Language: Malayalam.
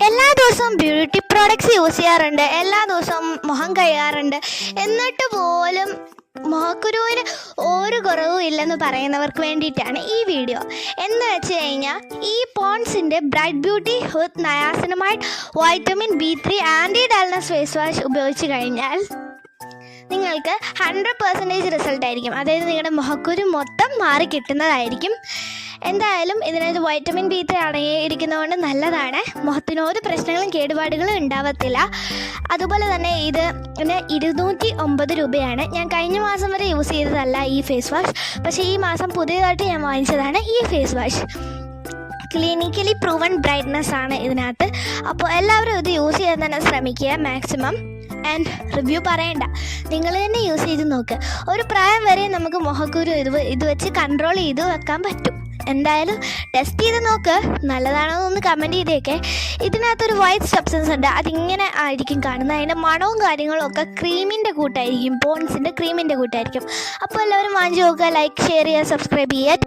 എല്ലാ ദിവസവും ബ്യൂട്ടി പ്രോഡക്ട്സ് യൂസ് ചെയ്യാറുണ്ട്, എല്ലാ ദിവസവും മുഖം കഴുകാറുണ്ട്, എന്നിട്ട് പോലും മുഖക്കുരുവിന് ഒരു കുറവും ഇല്ലെന്ന് പറയുന്നവർക്ക് വേണ്ടിയിട്ടാണ് ഈ വീഡിയോ. എന്ന് വെച്ച് കഴിഞ്ഞാൽ ഈ പോൺസിൻ്റെ bright beauty with niacinamide vitamin B3 anti dullness face wash ഉപയോഗിച്ച് കഴിഞ്ഞാൽ നിങ്ങൾക്ക് 100% റിസൾട്ട് ആയിരിക്കും. അതായത് നിങ്ങളുടെ മുഖക്കുരു മൊത്തം മാറി കിട്ടുന്നതായിരിക്കും. എന്തായാലും ഇതിനകത്ത് വൈറ്റമിൻ B3 അടങ്ങിയിരിക്കുന്നതുകൊണ്ട് നല്ലതാണ്. മുഖത്തിന് ഒരു പ്രശ്നങ്ങളും കേടുപാടുകളും ഉണ്ടാവത്തില്ല. അതുപോലെ തന്നെ ഇതിന് 209 രൂപയാണ്. ഞാൻ കഴിഞ്ഞ മാസം വരെ യൂസ് ചെയ്തതല്ല ഈ ഫേസ് വാഷ്, പക്ഷേ ഈ മാസം പുതിയതായിട്ട് ഞാൻ വാങ്ങിച്ചതാണ് ഈ face wash. Clinically proven brightness ആണ് ഇതിനകത്ത്. അപ്പോൾ എല്ലാവരും ഇത് യൂസ് ചെയ്യാൻ തന്നെ ശ്രമിക്കുക മാക്സിമം. ആൻഡ് റിവ്യൂ പറയണ്ട, നിങ്ങൾ തന്നെ യൂസ് ചെയ്ത് നോക്കുക. ഒരു പ്രായം വരെ നമുക്ക് മുഖക്കുരു ഇത് വെച്ച് കൺട്രോൾ ചെയ്ത് വെക്കാൻ പറ്റും. എന്തായാലും ടെസ്റ്റ് ചെയ്ത് നോക്ക്, നല്ലതാണോ എന്ന് കമൻറ്റ് ചെയ്തേക്കെ. ഇതിനകത്തൊരു വൈറ്റ് സബ്സ്റ്റൻസ് ഉണ്ട്, അതിങ്ങനെ ആയിരിക്കും കാണുന്നത്. അതിൻ്റെ മണവും കാര്യങ്ങളും ഒക്കെ ക്രീമിൻ്റെ കൂട്ടായിരിക്കും, പോൺസിൻ്റെ ക്രീമിൻ്റെ കൂട്ടായിരിക്കും. അപ്പോൾ എല്ലാവരും വാങ്ങിച്ച് നോക്കുക, ലൈക്ക്, ഷെയർ ചെയ്യുക, സബ്സ്ക്രൈബ് ചെയ്യുക.